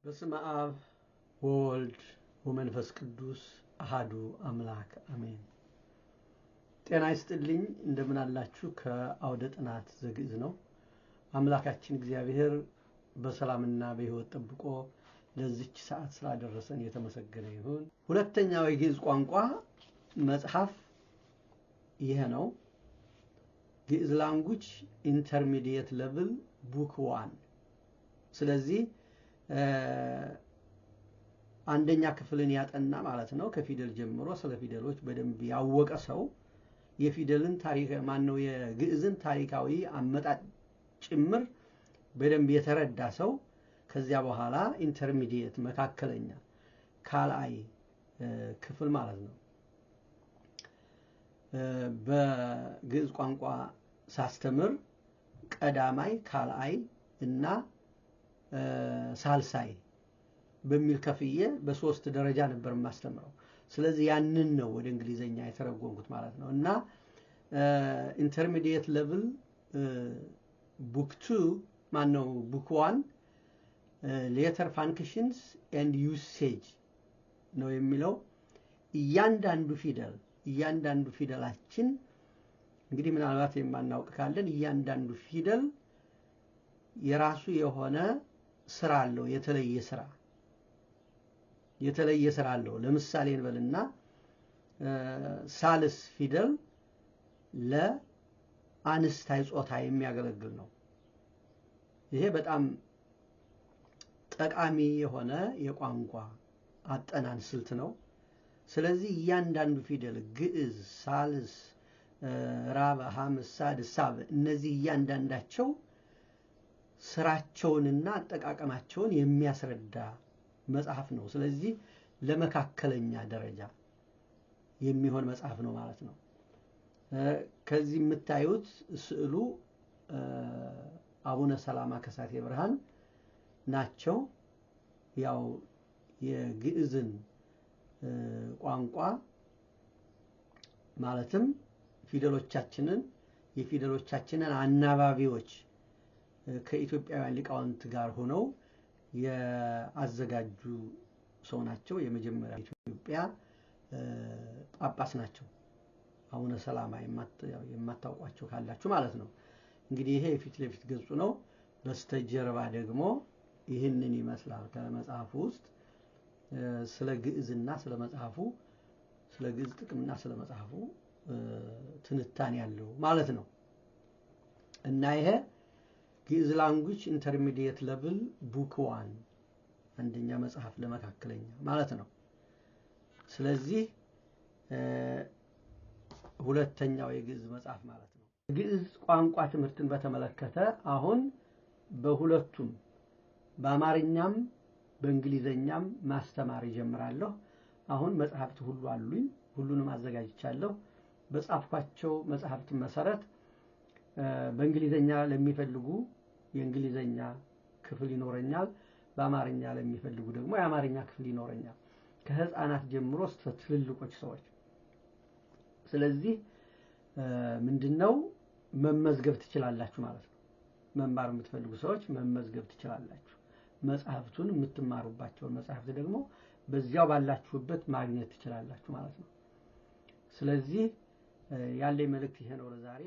በስመ አብ ወወልድ ወመንፈስ ቅዱስ አሐዱ አምላክ አሜን። ጤና ይስጥልኝ እንደምን አላችሁ? ከአውደ ጥናት ዘግዕዝ ነው። አምላካችን እግዚአብሔር በሰላምና በሕይወት ጠብቆ ለዚች ሰዓት ስላደረሰን የተመሰገነ ይሁን። ሁለተኛው የግዕዝ ቋንቋ መጽሐፍ ይሄ ነው። ግዕዝ ላንጉጅ ኢንተርሚዲየት ሌቭል ቡክ 1። ስለዚህ አንደኛ ክፍልን ያጠና ማለት ነው። ከፊደል ጀምሮ ስለ ፊደሎች በደንብ ያወቀ ሰው የፊደልን ታሪክ ማነው የግዕዝን ታሪካዊ አመጣጥ ጭምር በደንብ የተረዳ ሰው ከዚያ በኋላ ኢንተርሚዲየት መካከለኛ ካልአይ ክፍል ማለት ነው በግዕዝ ቋንቋ ሳስተምር ቀዳማይ ካልአይ እና ሳልሳይ በሚል ከፍዬ በሶስት ደረጃ ነበር ማስተምረው። ስለዚህ ያንን ነው ወደ እንግሊዘኛ የተረጎምኩት ማለት ነው። እና ኢንተርሚዲየት ሌቭል ቡክ 2 ማነው ቡክ 1 ሌተር ፋንክሽንስ ኤንድ ዩሴጅ ነው የሚለው። እያንዳንዱ ፊደላችን እንግዲህ ምናልባት የማናውቅ ካለን እያንዳንዱ ፊደል የራሱ የሆነ ስራ አለው፣ የተለየ ስራ አለው። ለምሳሌ እንበልና ሳልስ ፊደል ለአንስታይ ጾታ የሚያገለግል ነው። ይሄ በጣም ጠቃሚ የሆነ የቋንቋ አጠናን ስልት ነው። ስለዚህ እያንዳንዱ ፊደል ግዕዝ፣ ሳልስ፣ ራብ፣ ሐምስ፣ ሳድስ፣ ሳብ እነዚህ እያንዳንዳቸው ስራቸውንና አጠቃቀማቸውን የሚያስረዳ መጽሐፍ ነው። ስለዚህ ለመካከለኛ ደረጃ የሚሆን መጽሐፍ ነው ማለት ነው። ከዚህ የምታዩት ስዕሉ አቡነ ሰላማ ከሳቴ ብርሃን ናቸው። ያው የግዕዝን ቋንቋ ማለትም የፊደሎቻችንን አናባቢዎች ከኢትዮጵያውያን ሊቃውንት ጋር ሆነው ያዘጋጁ ሰው ናቸው። የመጀመሪያ ኢትዮጵያ ጳጳስ ናቸው አቡነ ሰላማ፣ የማታውቋቸው ካላችሁ ማለት ነው። እንግዲህ ይሄ የፊት ለፊት ገጹ ነው። በስተጀርባ ደግሞ ይህንን ይመስላል። ከመጽሐፉ ውስጥ ስለ ግዕዝና ስለ ግዕዝ ጥቅምና ስለ መጽሐፉ ትንታኔ ያለው ማለት ነው። እና ይሄ ግዕዝ ላንጉጅ ኢንተርሚዲየት ሌቭል ቡክ 1 አንደኛ መጽሐፍ ለመካከለኛ ማለት ነው። ስለዚህ ሁለተኛው የግዕዝ መጽሐፍ ማለት ነው። ግዕዝ ቋንቋ ትምህርትን በተመለከተ አሁን በሁለቱም በአማርኛም በእንግሊዘኛም ማስተማር ጀምራለሁ። አሁን መጽሐፍት ሁሉ አሉኝ፣ ሁሉንም አዘጋጅቻለሁ። በጻፍኳቸው መጽሐፍት መሰረት በእንግሊዘኛ ለሚፈልጉ የእንግሊዘኛ ክፍል ይኖረኛል፣ በአማርኛ ለሚፈልጉ ደግሞ የአማርኛ ክፍል ይኖረኛል፣ ከህፃናት ጀምሮ እስከ ትልልቆች ሰዎች። ስለዚህ ምንድነው መመዝገብ ትችላላችሁ ማለት ነው። መማር የምትፈልጉ ሰዎች መመዝገብ ትችላላችሁ። መጽሐፍቱን የምትማሩባቸውን መጽሐፍት ደግሞ በዚያው ባላችሁበት ማግኘት ትችላላችሁ ማለት ነው። ስለዚህ ያለኝ መልእክት ይሄ ነው ለዛሬ።